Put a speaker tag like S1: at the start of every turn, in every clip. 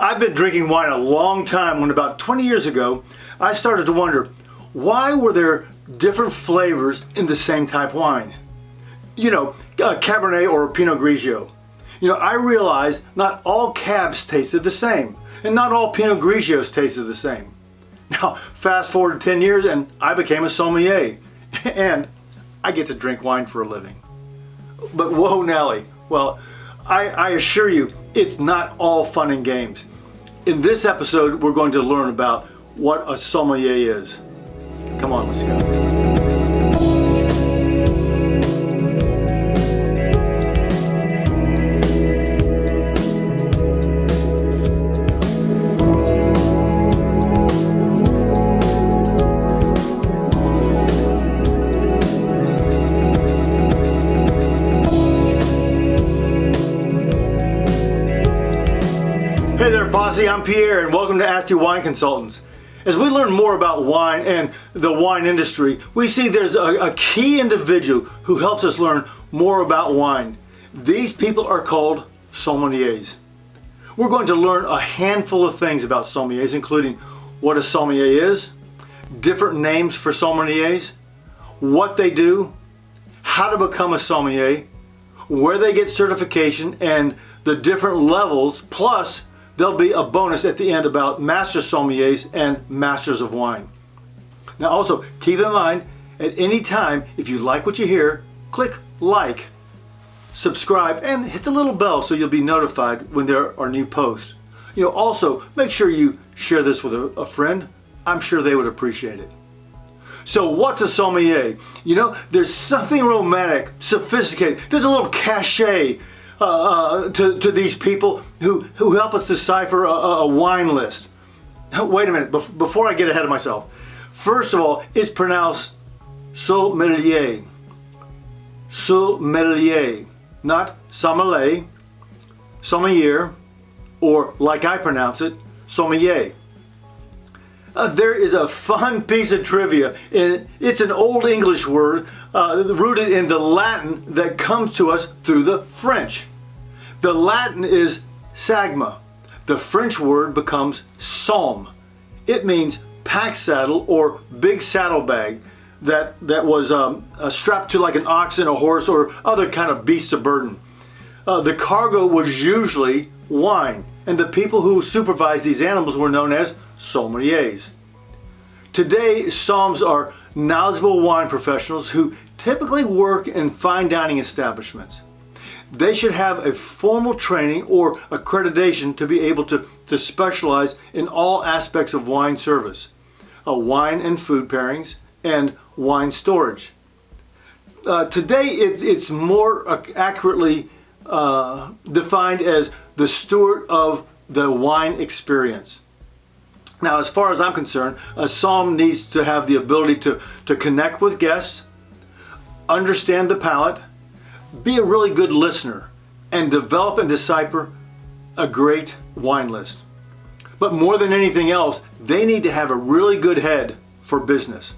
S1: I've been drinking wine a long time when about 20 years ago, I started to wonder, why were there different flavors in the same type wine? You know, Cabernet or Pinot Grigio. You know, I realized not all Cabs tasted the same, and not all Pinot Grigios tasted the same. Now, fast forward 10 years and I became a sommelier, and I get to drink wine for a living. But whoa, Nelly. Well, I assure you, it's not all fun and games. In this episode, we're going to learn about what a sommelier is. Come on, let's go. Hey there, Posse, I'm Pierre, and welcome to Asti Wine Consultants. As we learn more about wine and the wine industry, we see there's a key individual who helps us learn more about wine. These people are called sommeliers. We're going to learn a handful of things about sommeliers, including what a sommelier is, different names for sommeliers, what they do, how to become a sommelier, where they get certification, and the different levels, plus there'll be a bonus at the end about master sommeliers and masters of wine. Now also, keep in mind, at any time, if you like what you hear, click like, subscribe, and hit the little bell so you'll be notified when there are new posts. You know, also, make sure you share this with a friend. I'm sure they would appreciate it. So what's a sommelier? You know, there's something romantic, sophisticated. There's a little cachet to these people who help us decipher a wine list. Wait a minute, before I get ahead of myself. First of all, it's pronounced sommelier. Sommelier, not sommelier, sommelier, or like I pronounce it, sommelier. There is a fun piece of trivia. It's an old English word rooted in the Latin that comes to us through the French. The Latin is sagma. The French word becomes somme. It means pack saddle or big saddlebag that was strapped to like an oxen, a horse, or other kind of beast of burden. The cargo was usually wine, and the people who supervised these animals were known as sommeliers. Today, somms are knowledgeable wine professionals who typically work in fine dining establishments. They should have a formal training or accreditation to be able to specialize in all aspects of wine service, wine and food pairings, and wine storage. Today, it's more accurately defined as the steward of the wine experience. Now, as far as I'm concerned, a somm needs to have the ability to connect with guests, understand the palate, be a really good listener, and develop and decipher a great wine list. But more than anything else, they need to have a really good head for business.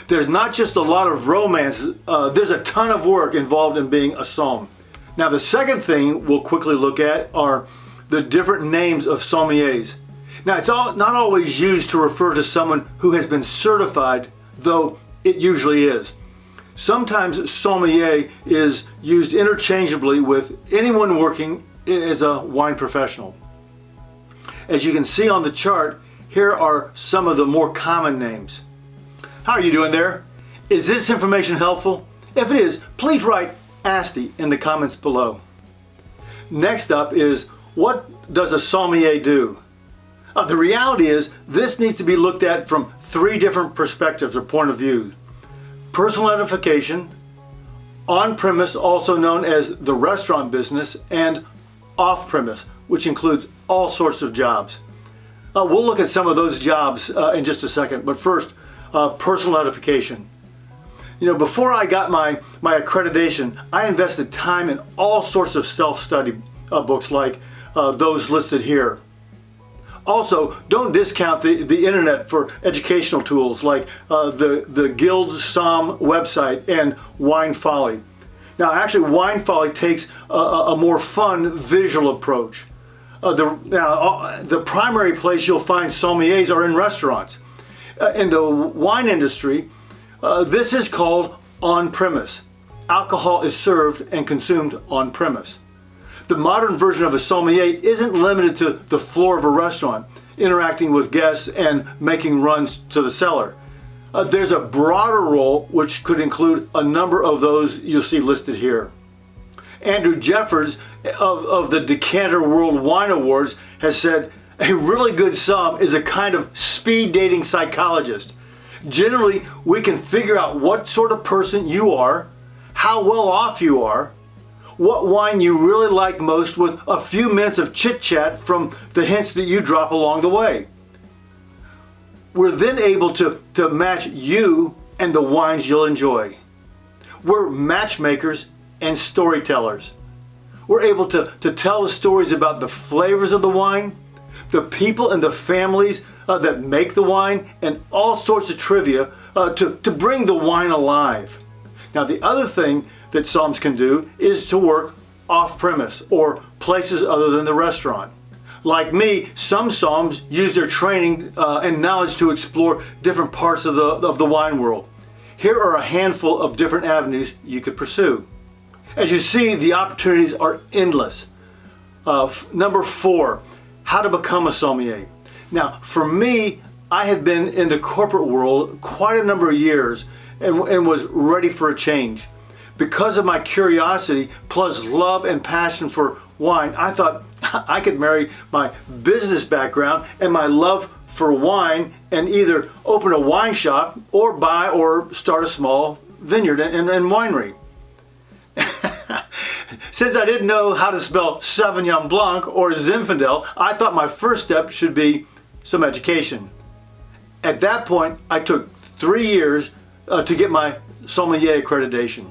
S1: There's not just a lot of romance, there's a ton of work involved in being a somm. Now, the second thing we'll quickly look at are the different names of sommeliers. Now, it's not always used to refer to someone who has been certified, though it usually is. Sometimes sommelier is used interchangeably with anyone working as a wine professional. As you can see on the chart, here are some of the more common names. How are you doing there? Is this information helpful? If it is, please write Asti in the comments below. Next up is, what does a sommelier do? The reality is, this needs to be looked at from three different perspectives or point of view. Personal edification, on-premise, also known as the restaurant business, and off-premise, which includes all sorts of jobs. We'll look at some of those jobs in just a second, but first, personal edification. You know, before I got my accreditation, I invested time in all sorts of self-study books like those listed here. Also, don't discount the internet for educational tools like the Guild's Somm website and Wine Folly. Now, actually, Wine Folly takes a more fun visual approach. The primary place you'll find sommeliers are in restaurants. In the wine industry, this is called on-premise. Alcohol is served and consumed on-premise. The modern version of a sommelier isn't limited to the floor of a restaurant, interacting with guests and making runs to the cellar. There's a broader role which could include a number of those you'll see listed here. Andrew Jeffords of the Decanter World Wine Awards has said, a really good somm is a kind of speed dating psychologist. Generally, we can figure out what sort of person you are, how well off you are, what wine you really like most with a few minutes of chit chat from the hints that you drop along the way. We're then able to match you and the wines you'll enjoy. We're matchmakers and storytellers. We're able to tell the stories about the flavors of the wine, the people and the families that make the wine, and all sorts of trivia to bring the wine alive. Now, the other thing that somms can do is to work off-premise or places other than the restaurant. Like me, some somms use their training and knowledge to explore different parts of the wine world. Here are a handful of different avenues you could pursue. As you see, the opportunities are endless. Number 4, how to become a sommelier. Now, for me, I had been in the corporate world quite a number of years and was ready for a change. Because of my curiosity plus love and passion for wine, I thought I could marry my business background and my love for wine and either open a wine shop or buy or start a small vineyard and winery. Since I didn't know how to spell Sauvignon Blanc or Zinfandel, I thought my first step should be some education. At that point, I took 3 years to get my sommelier accreditation.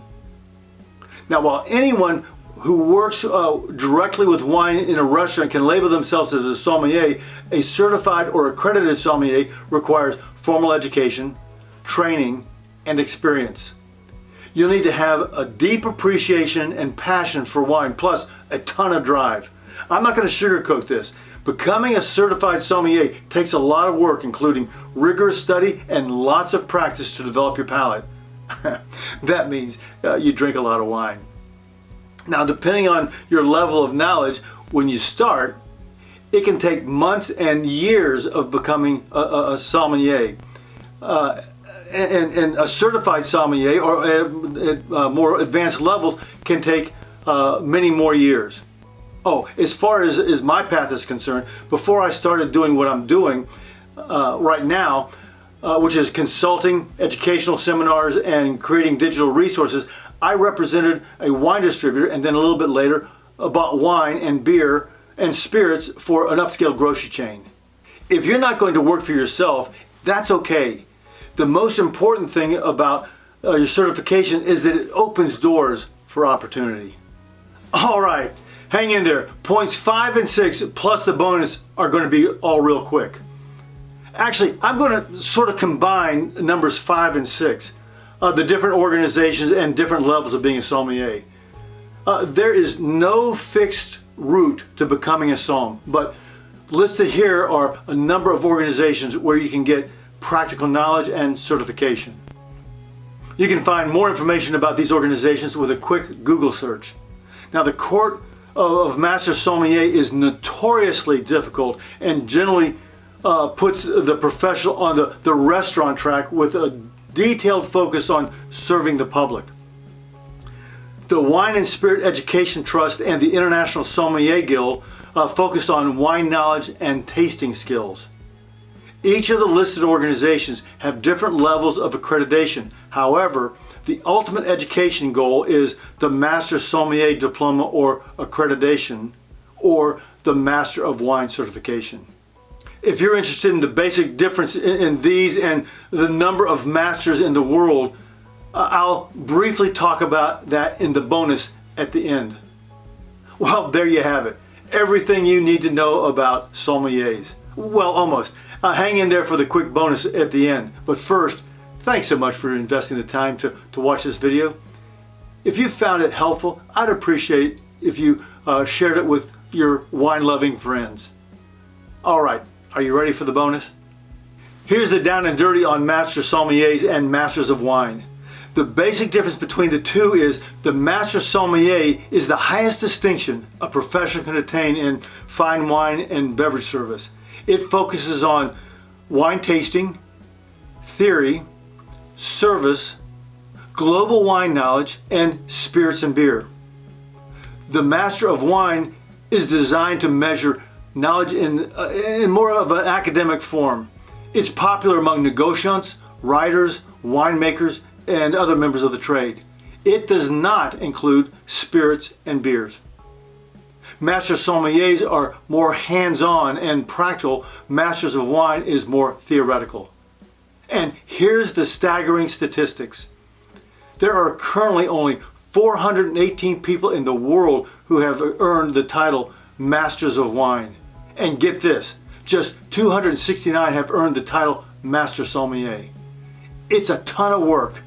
S1: Now, while anyone who works directly with wine in a restaurant can label themselves as a sommelier, a certified or accredited sommelier requires formal education, training, and experience. You'll need to have a deep appreciation and passion for wine, plus a ton of drive. I'm not going to sugarcoat this. Becoming a certified sommelier takes a lot of work, including rigorous study and lots of practice to develop your palate. That means you drink a lot of wine. Now, depending on your level of knowledge, when you start, it can take months and years of becoming a sommelier. And a certified sommelier, or at more advanced levels, can take many more years. Oh, as far as my path is concerned, before I started doing what I'm doing right now, which is consulting, educational seminars, and creating digital resources, I represented a wine distributor, and then a little bit later bought wine and beer and spirits for an upscale grocery chain. If you're not going to work for yourself, that's okay. The most important thing about your certification is that it opens doors for opportunity. All right, hang in there. Points 5 and 6 plus the bonus are going to be all real quick. Actually, I'm going to sort of combine numbers 5 and 6, the different organizations and different levels of being a sommelier. There is no fixed route to becoming a somm, but listed here are a number of organizations where you can get practical knowledge and certification. You can find more information about these organizations with a quick Google search. Now, the Court of Master Sommelier is notoriously difficult and generally puts the professional on the restaurant track with a detailed focus on serving the public. The Wine and Spirit Education Trust and the International Sommelier Guild focus on wine knowledge and tasting skills. Each of the listed organizations have different levels of accreditation. However, the ultimate education goal is the Master Sommelier Diploma or Accreditation, or the Master of Wine Certification. If you're interested in the basic difference in these and the number of masters in the world, I'll briefly talk about that in the bonus at the end. Well, there you have it. Everything you need to know about sommeliers. Well, almost. Hang in there for the quick bonus at the end. But first, thanks so much for investing the time to watch this video. If you found it helpful, I'd appreciate if you shared it with your wine-loving friends. All right, are you ready for the bonus? Here's the down and dirty on Master Sommeliers and Masters of Wine. The basic difference between the two is the Master Sommelier is the highest distinction a professional can attain in fine wine and beverage service. It focuses on wine tasting, theory, service, global wine knowledge, and spirits and beer. The Master of Wine is designed to measure knowledge in more of an academic form. It's popular among negotiants, writers, winemakers, and other members of the trade. It does not include spirits and beers. Master Sommeliers are more hands-on and practical. Masters of Wine is more theoretical. And here's the staggering statistics. There are currently only 418 people in the world who have earned the title Masters of Wine. And get this, just 269 have earned the title Master Sommelier. It's a ton of work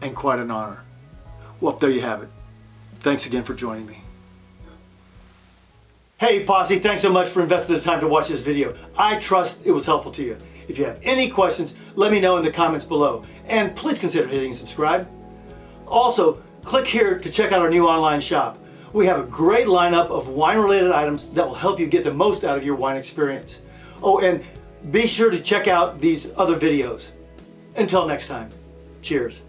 S1: and quite an honor. Well, there you have it. Thanks again for joining me. Hey Posse, thanks so much for investing the time to watch this video. I trust it was helpful to you. If you have any questions, let me know in the comments below. And please consider hitting subscribe. Also, click here to check out our new online shop. We have a great lineup of wine-related items that will help you get the most out of your wine experience. Oh, and be sure to check out these other videos. Until next time, cheers.